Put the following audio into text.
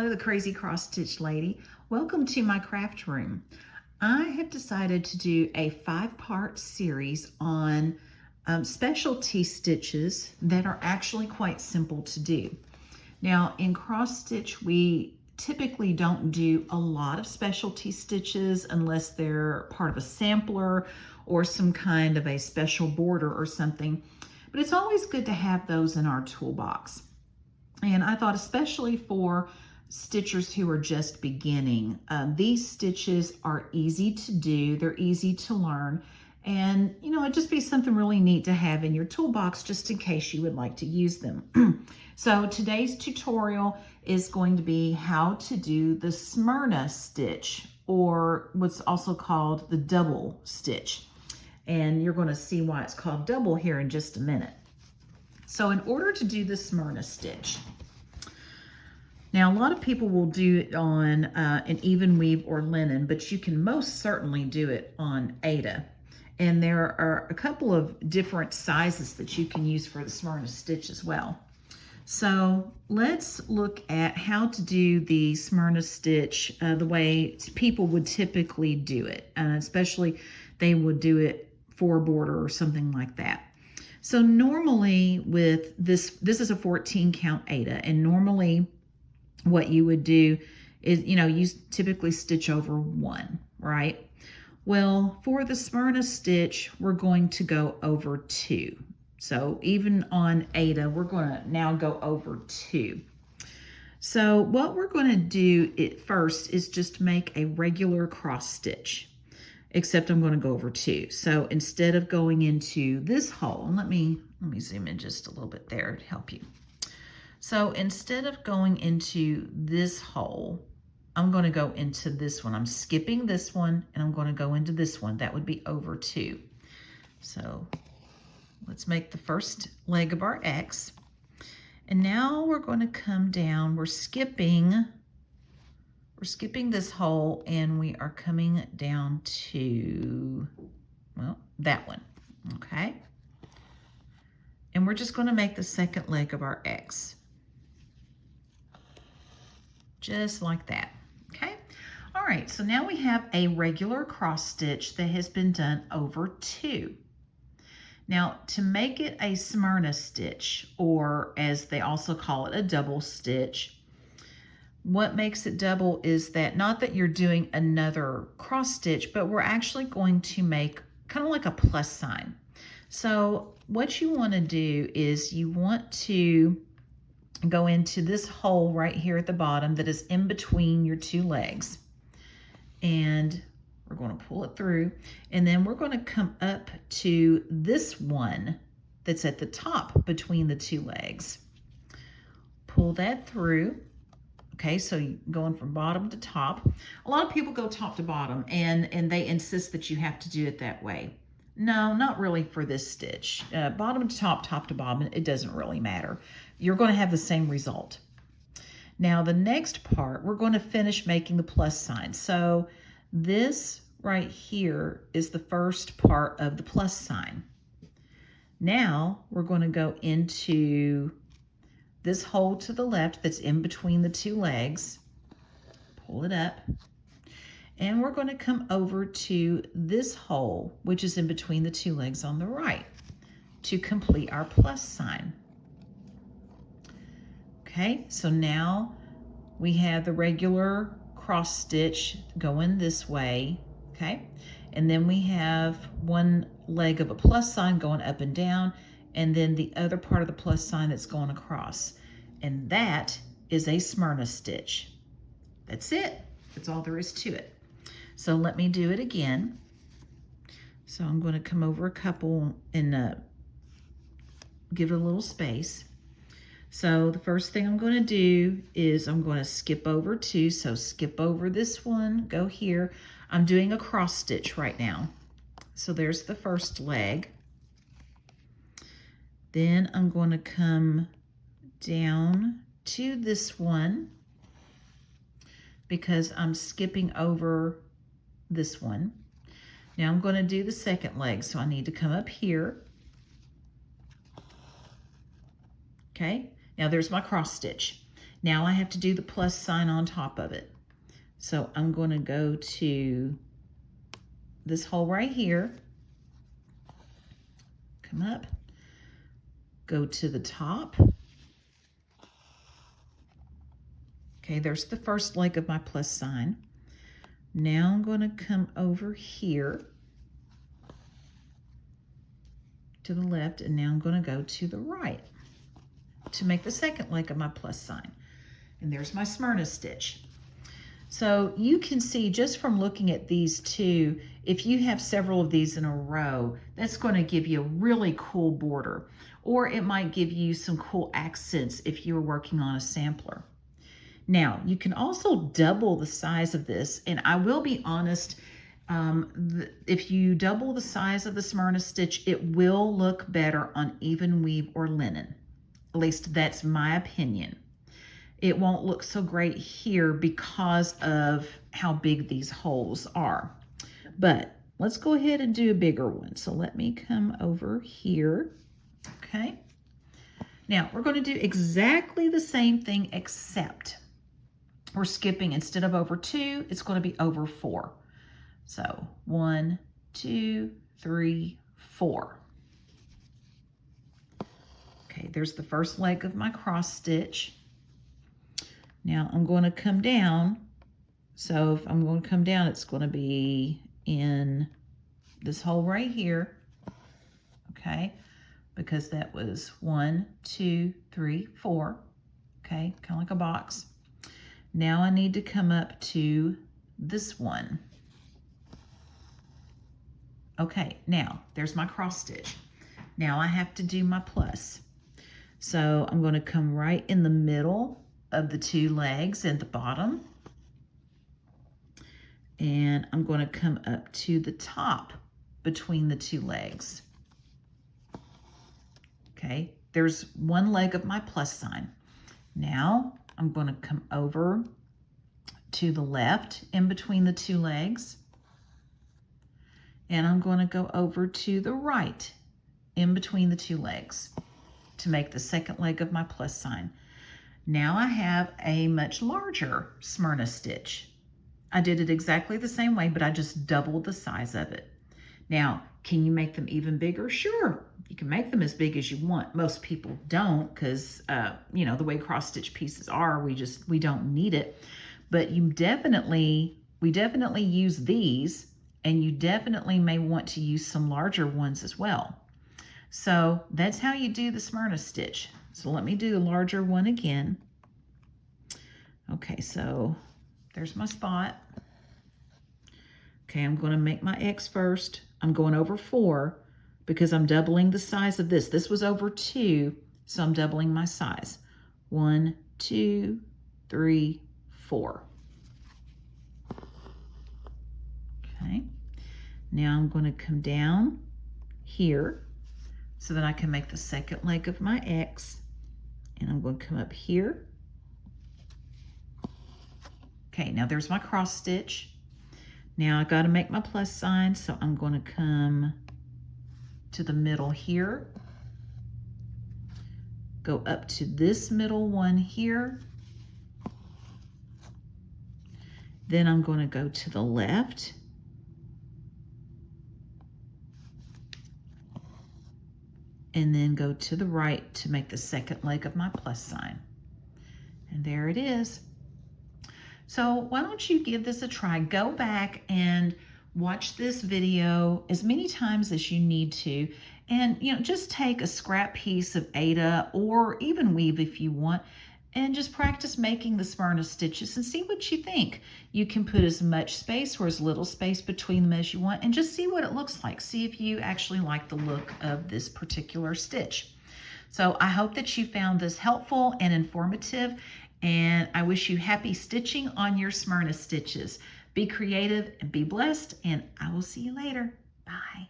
Hello, the Crazy Cross Stitch Lady. Welcome to my craft room. I have decided to do a 5-part series on specialty stitches that are actually quite simple to do. Now, in cross stitch, we typically don't do a lot of specialty stitches unless they're part of a sampler or some kind of a special border or something. But it's always good to have those in our toolbox. And I thought especially for stitchers who are just beginning, these stitches are easy to do, they're easy to learn, and it'd just be something really neat to have in your toolbox just in case you would like to use them. So today's tutorial is going to be how to do the Smyrna stitch, or what's also called the double stitch. And you're going to see why it's called double here in just a minute. So in order to do the Smyrna stitch, now a lot of people will do it on an even weave or linen, but you can most certainly do it on Aida. And there are a couple of different sizes that you can use for the Smyrna stitch as well. So let's look at how to do the Smyrna stitch the way people would typically do it. Especially they would do it for a border or something like that. So normally with this is a 14 count Aida, and normally what you would do is, you typically stitch over 1, right? Well, for the Smyrna stitch, we're going to go over 2. So even on Aida, we're going to now go over 2. So what we're going to do at first is just make a regular cross stitch, except I'm going to go over 2. So instead of going into this hole, and let me zoom in just a little bit there to help you. So instead of going into this hole, I'm going to go into this one. I'm skipping this one and I'm going to go into this one. That would be over 2. So let's make the first leg of our X. And now we're going to come down. We're skipping this hole and we are coming down to, well, that one, okay? And we're just going to make the second leg of our X. Just like that, okay? All right, so now we have a regular cross stitch that has been done over 2. Now, to make it a Smyrna stitch, or as they also call it, a double stitch, what makes it double is that not that you're doing another cross stitch, but we're actually going to make kind of like a plus sign. So what you want to do is you want to go into this hole right here at the bottom that is in between your 2 legs. And we're going to pull it through. And then we're going to come up to this one that's at the top between the 2 legs. Pull that through. Okay, so you're going from bottom to top. A lot of people go top to bottom and they insist that you have to do it that way. No, not really for this stitch. Bottom to top, top to bottom, it doesn't really matter. You're going to have the same result. Now the next part, we're going to finish making the plus sign. So this right here is the first part of the plus sign. Now we're going to go into this hole to the left that's in between the 2 legs. Pull it up. And we're going to come over to this hole, which is in between the 2 legs on the right, to complete our plus sign. Okay, so now we have the regular cross stitch going this way, okay? And then we have one leg of a plus sign going up and down, and then the other part of the plus sign that's going across. And that is a Smyrna stitch. That's it. That's all there is to it. So let me do it again. So I'm going to come over a couple and give it a little space. So the first thing I'm going to do is I'm going to skip over 2. So skip over this one, go here. I'm doing a cross stitch right now. So there's the first leg. Then I'm going to come down to this one because I'm skipping over this one. Now I'm going to do the second leg, so I need to come up here. Okay, now there's my cross stitch. Now I have to do the plus sign on top of it. So I'm going to go to this hole right here, come up, go to the top. Okay, there's the first leg of my plus sign. Now I'm going to come over here to the left, and now I'm going to go to the right to make the second leg of my plus sign. And there's my Smyrna stitch. So you can see just from looking at these two, if you have several of these in a row, that's going to give you a really cool border, or it might give you some cool accents if you're working on a sampler. Now, you can also double the size of this, and I will be honest, if you double the size of the Smyrna stitch, it will look better on even weave or linen. At least that's my opinion. It won't look so great here because of how big these holes are. But let's go ahead and do a bigger one. So let me come over here, okay? Now, we're going to do exactly the same thing, except we're skipping, instead of over 2, it's going to be over 4. So 1, 2, 3, 4. Okay, there's the first leg of my cross stitch. Now I'm going to come down. So if I'm going to come down, it's going to be in this hole right here. Okay, because that was 1, 2, 3, 4. Okay, kind of like a box. Now I need to come up to this one. Okay, now there's my cross stitch. Now I have to do my plus. So I'm going to come right in the middle of the 2 legs at the bottom. And I'm going to come up to the top between the 2 legs. Okay, there's 1 leg of my plus sign. Now I'm going to come over to the left in between the 2 legs. And I'm going to go over to the right in between the 2 legs to make the second leg of my plus sign. Now I have a much larger Smyrna stitch. I did it exactly the same way, but I just doubled the size of it. Now, can you make them even bigger? Sure, you can make them as big as you want. Most people don't because, you know, the way cross stitch pieces are, we don't need it. But we definitely use these, and you definitely may want to use some larger ones as well. So that's how you do the Smyrna stitch. So let me do the larger one again. Okay, so there's my spot. Okay, I'm going to make my X first. I'm going over 4 because I'm doubling the size of this. This was over 2, so I'm doubling my size. 1, 2, 3, 4. Okay, now I'm going to come down here so that I can make the second leg of my X. And I'm going to come up here. Okay, now there's my cross stitch. Now I got to make my plus sign, so I'm going to come to the middle here, go up to this middle one here, then I'm going to go to the left, and then go to the right to make the second leg of my plus sign. And there it is. So why don't you give this a try? Go back and watch this video as many times as you need to. And, you know, just take a scrap piece of Aida or even weave if you want, and just practice making the Smyrna stitches and see what you think. You can put as much space or as little space between them as you want, and just see what it looks like. See if you actually like the look of this particular stitch. So I hope that you found this helpful and informative, and I wish you happy stitching on your Smyrna stitches. Be creative and be blessed, and I will see you later. Bye.